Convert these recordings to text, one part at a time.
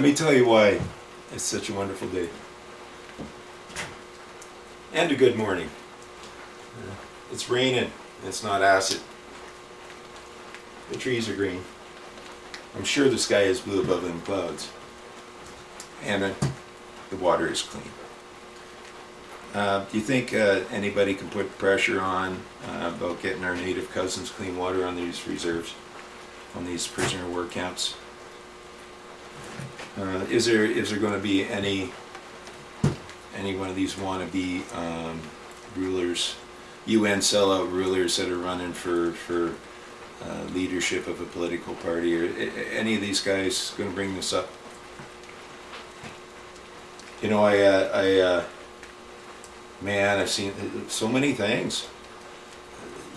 Let me tell you why it's such a wonderful day. And a good morning. It's raining. It's not acid. The trees are green. I'm sure the sky is blue above them clouds. And the water is clean. Do you think anybody can put pressure on about getting our native cousins clean water on these reserves, on these prisoner work camps? Is there going to be any one of these wannabe rulers, UN sellout rulers that are running for leadership of a political party, or any of these guys going to bring this up? You know, man, I've seen so many things.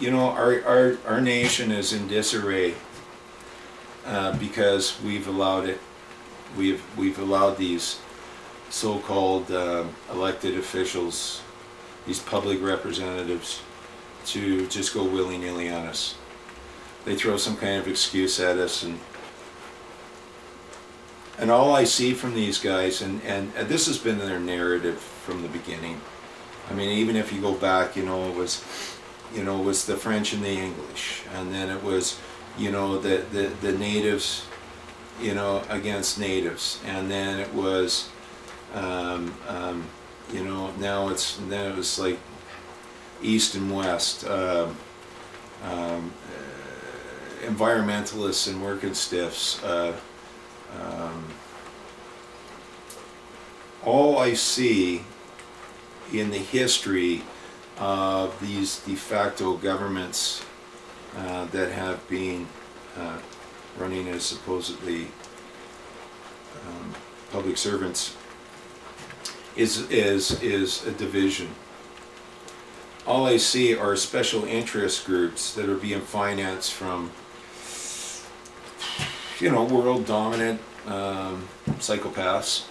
You know, our nation is in disarray because we've allowed it. We've allowed these so-called elected officials, these public representatives, to just go willy-nilly on us. They throw some kind of excuse at us, and all I see from these guys, and this has been their narrative from the beginning. I mean, even if you go back, it was the French and the English, and then it was, the natives, against natives, and then it was, now then it was like East and West, environmentalists and working stiffs. All I see in the history of these de facto governments that have been running as supposedly public servants is a division. All I see are special interest groups that are being financed from world dominant psychopaths,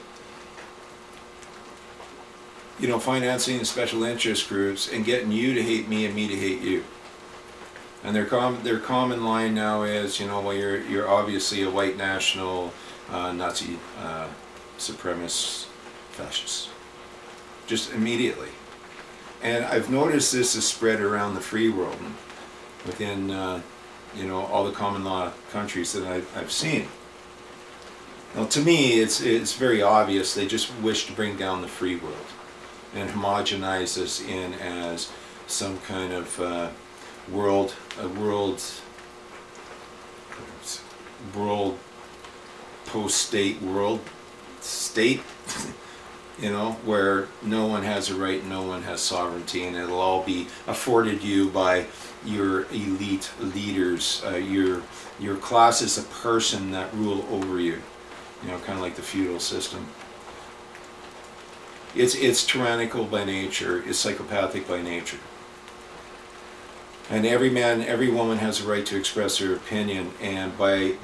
financing the special interest groups and getting you to hate me and me to hate you. And their common line now is, well, you're obviously a white national Nazi supremacist fascist. Just immediately. And I've noticed this is spread around the free world within all the common law countries that I've seen. Now, to me, it's very obvious they just wish to bring down the free world and homogenize us in as some kind of world post-state world state, where no one has a right, no one has sovereignty, and it'll all be afforded you by your elite leaders, your classes of person that rule over you, kind of like the feudal system. It's tyrannical by nature, it's psychopathic by nature. And every man, every woman has a right to express their opinion, and by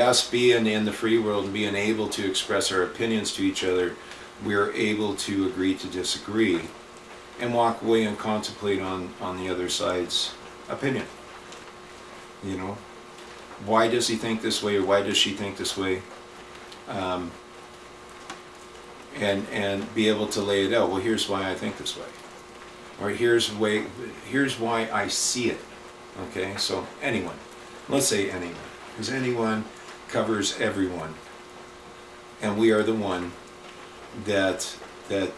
us being in the free world and being able to express our opinions to each other, we're able to agree to disagree and walk away and contemplate on the other side's opinion. Why does he think this way, or why does she think this way? And be able to lay it out. Well, here's why I think this way. Or here's why I see it. Okay, so anyone. Let's say anyone. Because anyone covers everyone. And we are the one that the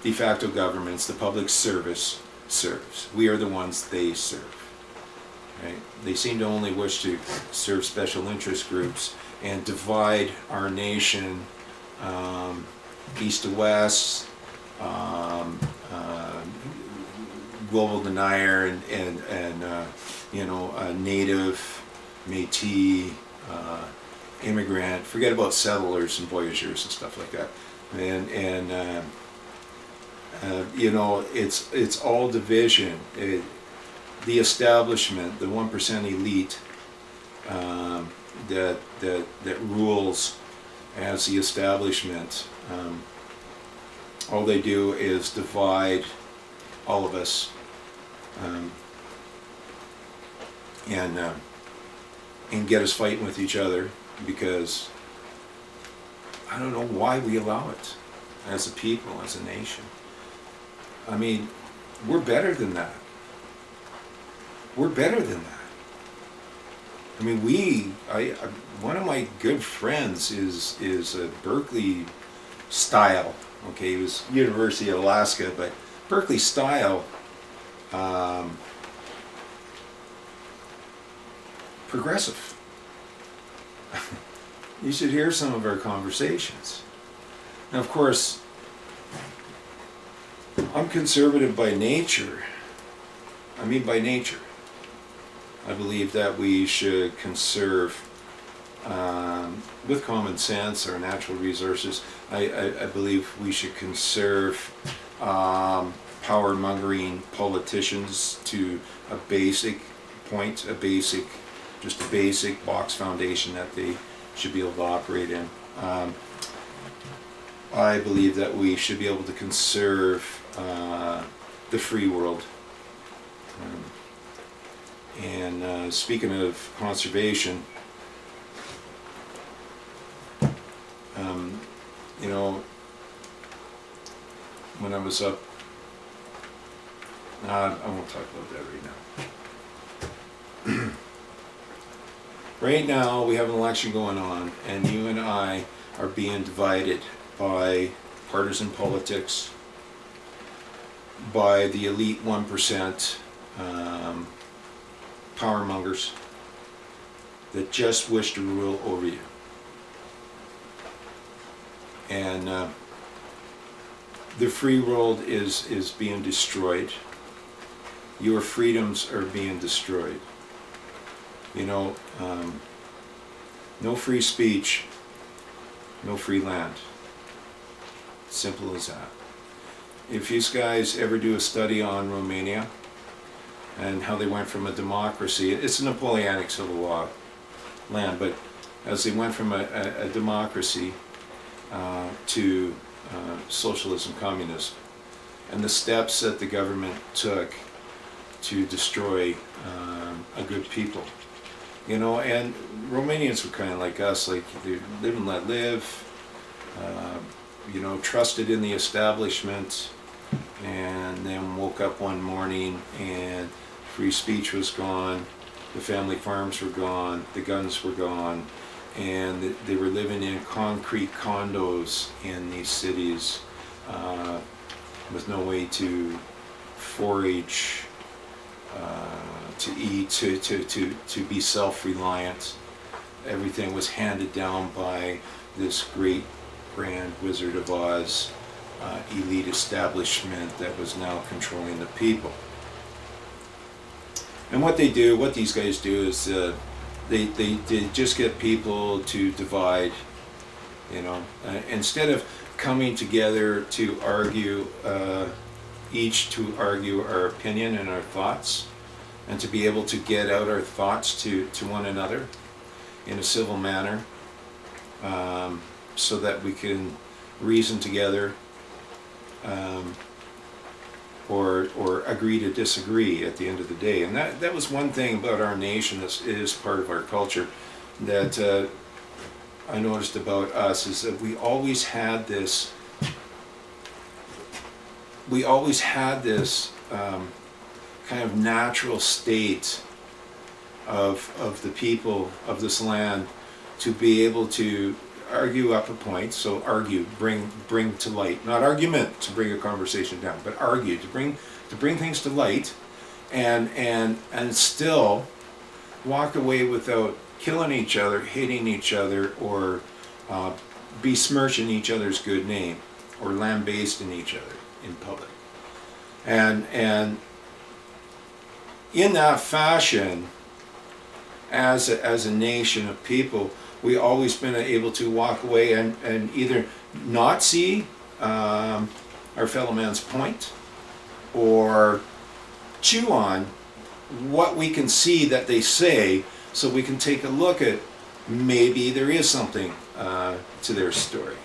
de facto governments, the public service, serves. We are the ones they serve. Right? They seem to only wish to serve special interest groups and divide our nation east to west, global denier and native, Métis, immigrant. Forget about settlers and voyageurs and stuff like that. It's all division. The establishment, the 1% elite that rules as the establishment, all they do is divide all of us and get us fighting with each other, because I don't know why we allow it as a people, as a nation. I mean, we're better than that. We're better than that. I mean, one of my good friends is a Berkeley style. Okay, he was University of Alaska, but Berkeley style progressive. You should hear some of our conversations. Now, of course, I'm conservative by nature. I mean, by nature. I believe that we should conserve, with common sense, our natural resources. I believe we should conserve power-mongering politicians to a basic point, just a basic box foundation that they should be able to operate in. I believe that we should be able to conserve the free world. And speaking of conservation, you know, when I was up, I won't talk about that right now. Right now, we have an election going on, and you and I are being divided by partisan politics, by the elite 1%, power mongers that just wish to rule over you. And the free world is being destroyed. Your freedoms are being destroyed. You know, no free speech, no free land. Simple as that. If you guys ever do a study on Romania and how they went from a democracy, it's a Napoleonic civil law land, but as they went from a democracy to socialism, communism, and the steps that the government took to destroy a good people. You know, and Romanians were kind of like us, like they live and let live, you know, trusted in the establishment, and then woke up one morning and free speech was gone, the family farms were gone, the guns were gone, and they were living in concrete condos in these cities with no way to forage, to eat, to be self-reliant. Everything was handed down by this great grand Wizard of Oz elite establishment that was now controlling the people. And what these guys do is they just get people to divide, you know, instead of coming together to argue, each to argue our opinion and our thoughts, and to be able to get out our thoughts to one another in a civil manner, so that we can reason together, or agree to disagree at the end of the day. And that was one thing about our nation that is part of our culture that I noticed about us, is that we always had this kind of natural state of the people of this land to be able to argue up a point. So argue, bring to light, not argument to bring a conversation down, but argue to bring things to light, and still walk away without killing each other, hating each other, or besmirching each other's good name, or lambasting each other in public. And in that fashion, as a nation of people, we always been able to walk away and either not see our fellow man's point, or chew on what we can see that they say, so we can take a look at maybe there is something to their story.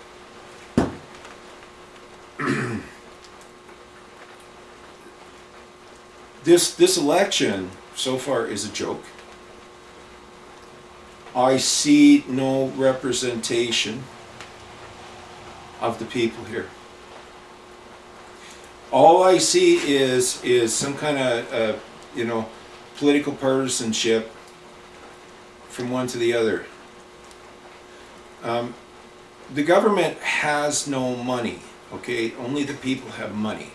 This election so far is a joke. I see no representation of the people here. All I see is some kind of political partisanship from one to the other. The government has no money, okay? Only the people have money.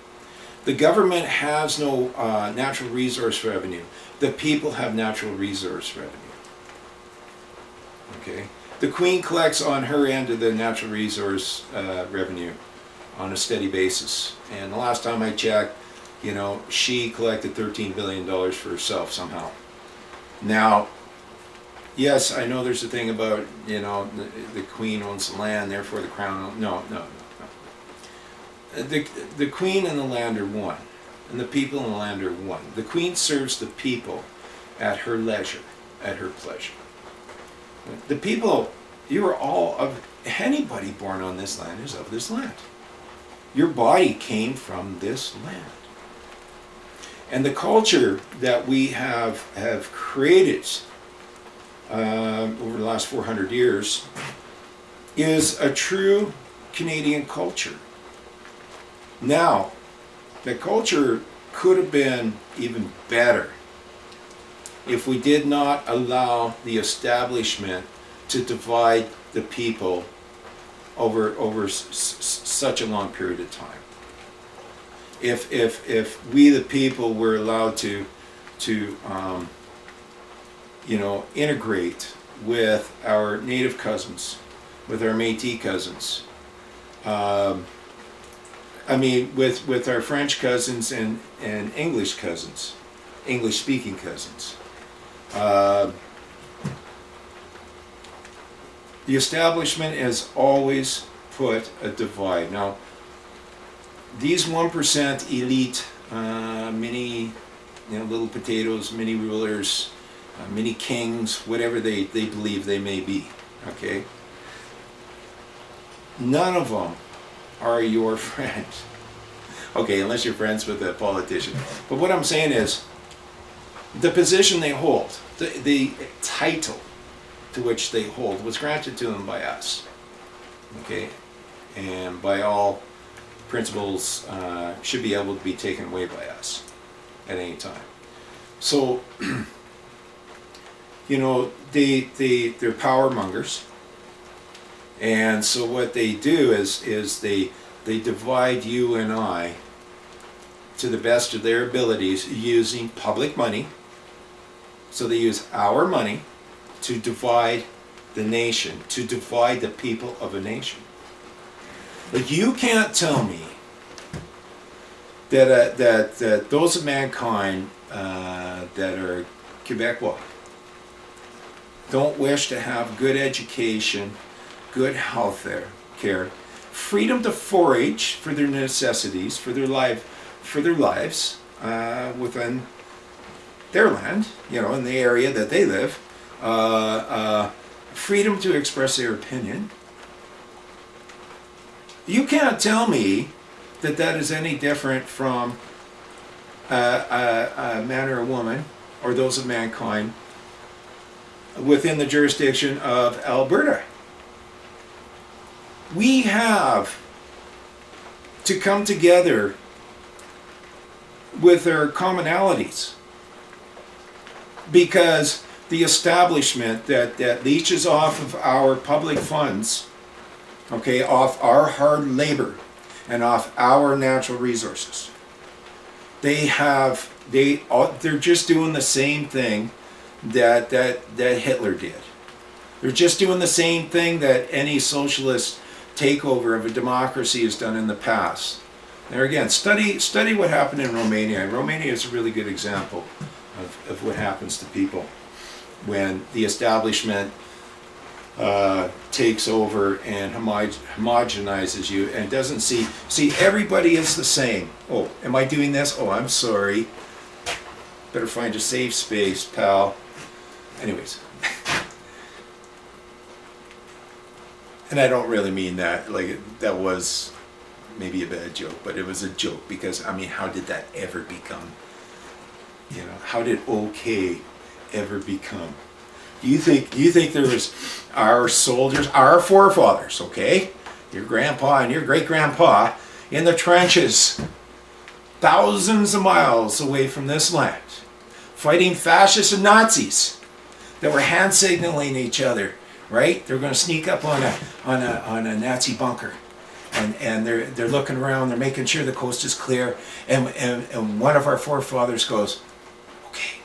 The government has no natural resource revenue. The people have natural resource revenue. Okay? The Queen collects on her end of the natural resource revenue on a steady basis. And the last time I checked, she collected $13 billion for herself somehow. Now, yes, I know there's a thing about, the Queen owns the land, therefore the Crown no. The Queen and the land are one, and the people and the land are one. The Queen serves the people at her leisure, at her pleasure. The people, you are all of, anybody born on this land is of this land. Your body came from this land. And the culture that we have created over the last 400 years is a true Canadian culture. Now, the culture could have been even better if we did not allow the establishment to divide the people over such a long period of time. If we the people were allowed to integrate with our native cousins, with our Métis cousins, with our French cousins and English cousins, English speaking cousins. The establishment has always put a divide. Now, these 1% elite, mini, little potatoes, mini rulers, mini kings, whatever they believe they may be, okay? None of them are your friends. Okay, unless you're friends with a politician. But what I'm saying is, the position they hold, the title to which they hold was granted to them by us, okay? And by all principles should be able to be taken away by us at any time. So, they're power mongers. And so what they do is they divide you and I to the best of their abilities using public money. So they use our money to divide the nation, to divide the people of a nation. But you can't tell me that those of mankind that are Quebecois don't wish to have good education, good health care, freedom to forage for their necessities, for their lives within their land, in the area that they live, freedom to express their opinion. You can't tell me that is any different from a man or a woman, or those of mankind, within the jurisdiction of Alberta. We have to come together with our commonalities, because the establishment that leeches off of our public funds, okay, off our hard labor and off our natural resources, they're just doing the same thing that Hitler did. They're just doing the same thing that any socialist takeover of a democracy has done in the past. There again, study what happened in Romania. And Romania is a really good example of what happens to people when the establishment takes over and homogenizes you and doesn't see everybody is the same. Oh, am I doing this? Oh, I'm sorry. Better find a safe space, pal. Anyways. And I don't really mean that, that was maybe a bad joke, but it was a joke because, how did that ever become, how did okay ever become? Do you think there was our soldiers, our forefathers, okay? Your grandpa and your great grandpa in the trenches, thousands of miles away from this land, fighting fascists and Nazis that were hand signaling each other, right? They're going to sneak up on a Nazi bunker. And they're looking around, they're making sure the coast is clear, and one of our forefathers goes, okay,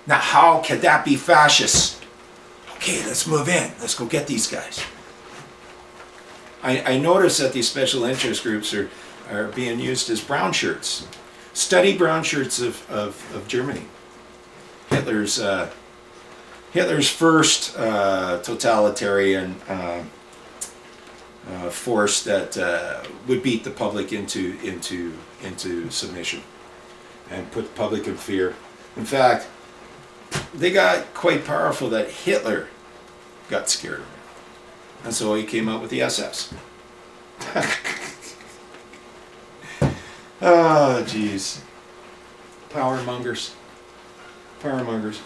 now how could that be fascist? Okay, let's move in, let's go get these guys. I notice that these special interest groups are being used as brown shirts. Study brown shirts of Germany. Hitler's first totalitarian force that would beat the public into submission and put the public in fear. In fact, they got quite powerful that Hitler got scared of him. And so he came out with the SS. Oh, jeez. Power mongers.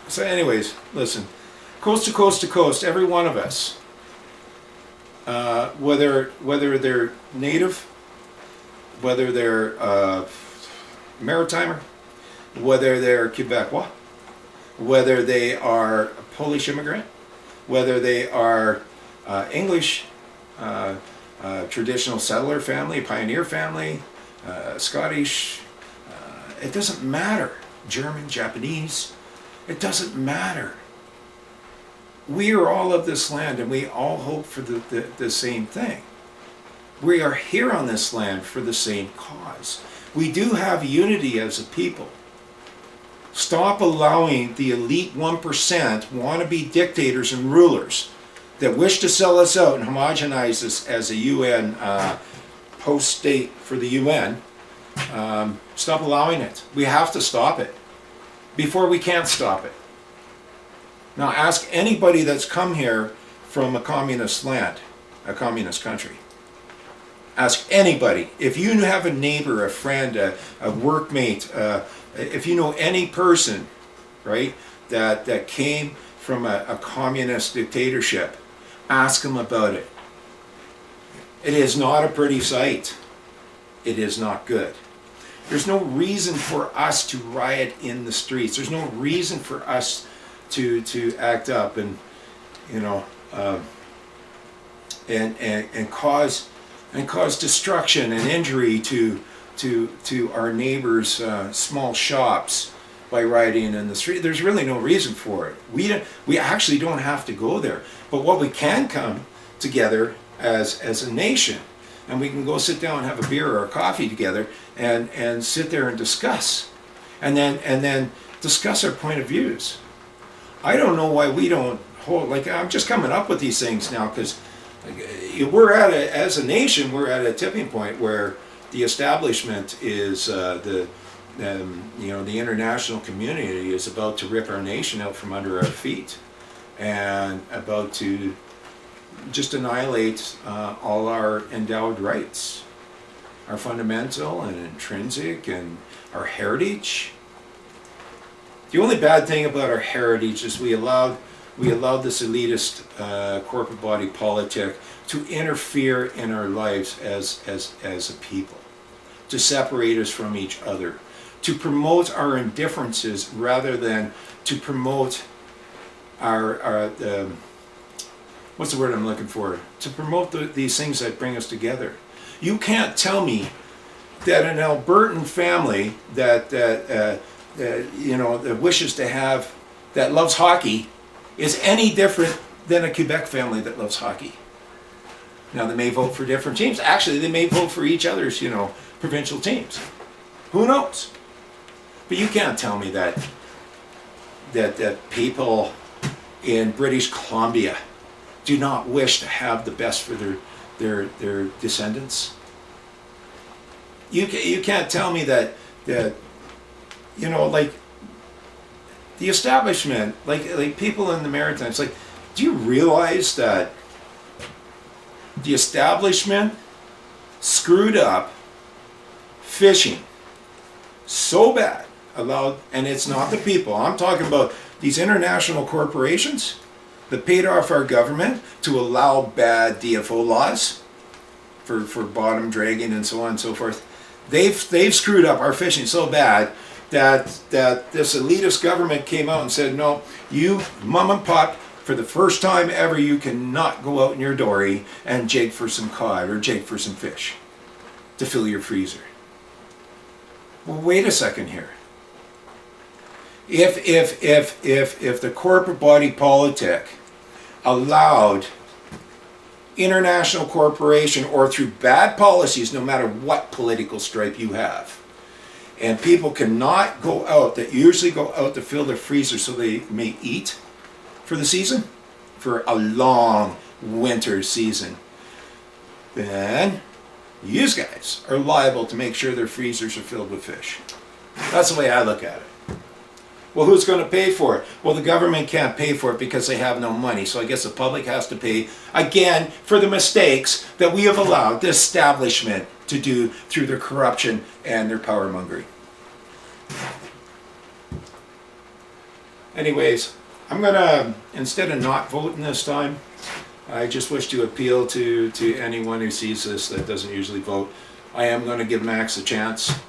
So anyways, listen. Coast to coast to coast, every one of us, whether they're native, whether they're maritimer, whether they're Quebecois, whether they are Polish immigrant, whether they are English, traditional settler family, pioneer family, Scottish, it doesn't matter. German, Japanese, it doesn't matter. We are all of this land and we all hope for the same thing. We are here on this land for the same cause. We do have unity as a people. Stop allowing the elite 1% wannabe dictators and rulers that wish to sell us out and homogenize us as a UN post-state for the UN. Stop allowing it. We have to stop it before we can't stop it. Now ask anybody that's come here from a communist land, a communist country. Ask anybody. If you have a neighbor, a friend, a workmate, if you know any person, right, that came from a communist dictatorship, ask them about it. It is not a pretty sight. It is not good. There's no reason for us to riot in the streets. There's no reason for us to act up and and cause destruction and injury to our neighbors' small shops by rioting in the street. There's really no reason for it. We actually don't have to go there. But what we can come together as a nation, and we can go sit down and have a beer or a coffee together and sit there and discuss, and then discuss our point of views. I don't know why we don't hold, like, I'm just coming up with these things now because we're as a nation, we're at a tipping point where the establishment is the international community is about to rip our nation out from under our feet and about to just annihilate all our endowed rights, our fundamental and intrinsic and our heritage. The only bad thing about our heritage is we allowed this elitist corporate body politic to interfere in our lives as a people, to separate us from each other, to promote our indifferences rather than to promote our what's the word I'm looking for? To promote these things that bring us together. You can't tell me that an Albertan family that wishes to have, that loves hockey, is any different than a Quebec family that loves hockey. Now they may vote for different teams. Actually, they may vote for each other's, provincial teams. Who knows? But you can't tell me that people in British Columbia do not wish to have the best for their descendants. You can't tell me that like the establishment, like people in the Maritimes, like, do you realize that the establishment screwed up fishing so bad, and it's not the people. I'm talking about these international corporations that paid off our government to allow bad DFO laws for bottom dragging and so on and so forth, they've screwed up our fishing so bad that this elitist government came out and said, no, you mom and pop, for the first time ever, you cannot go out in your dory and jig for some cod or jig for some fish to fill your freezer. Well, wait a second here. If the corporate body politic allowed international corporation, or through bad policies, no matter what political stripe you have, and people cannot go out, that usually go out to fill their freezer so they may eat for the season, for a long winter season, then you guys are liable to make sure their freezers are filled with fish. That's the way I look at it. Well, who's going to pay for it? Well, the government can't pay for it because they have no money. So I guess the public has to pay, again, for the mistakes that we have allowed the establishment to do through their corruption and their power mongering. Anyways, I'm going to, instead of not voting this time, I just wish to appeal to anyone who sees this that doesn't usually vote. I am going to give Max a chance,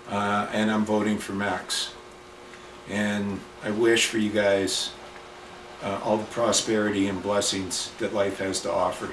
and I'm voting for Max. And I wish for you guys all the prosperity and blessings that life has to offer.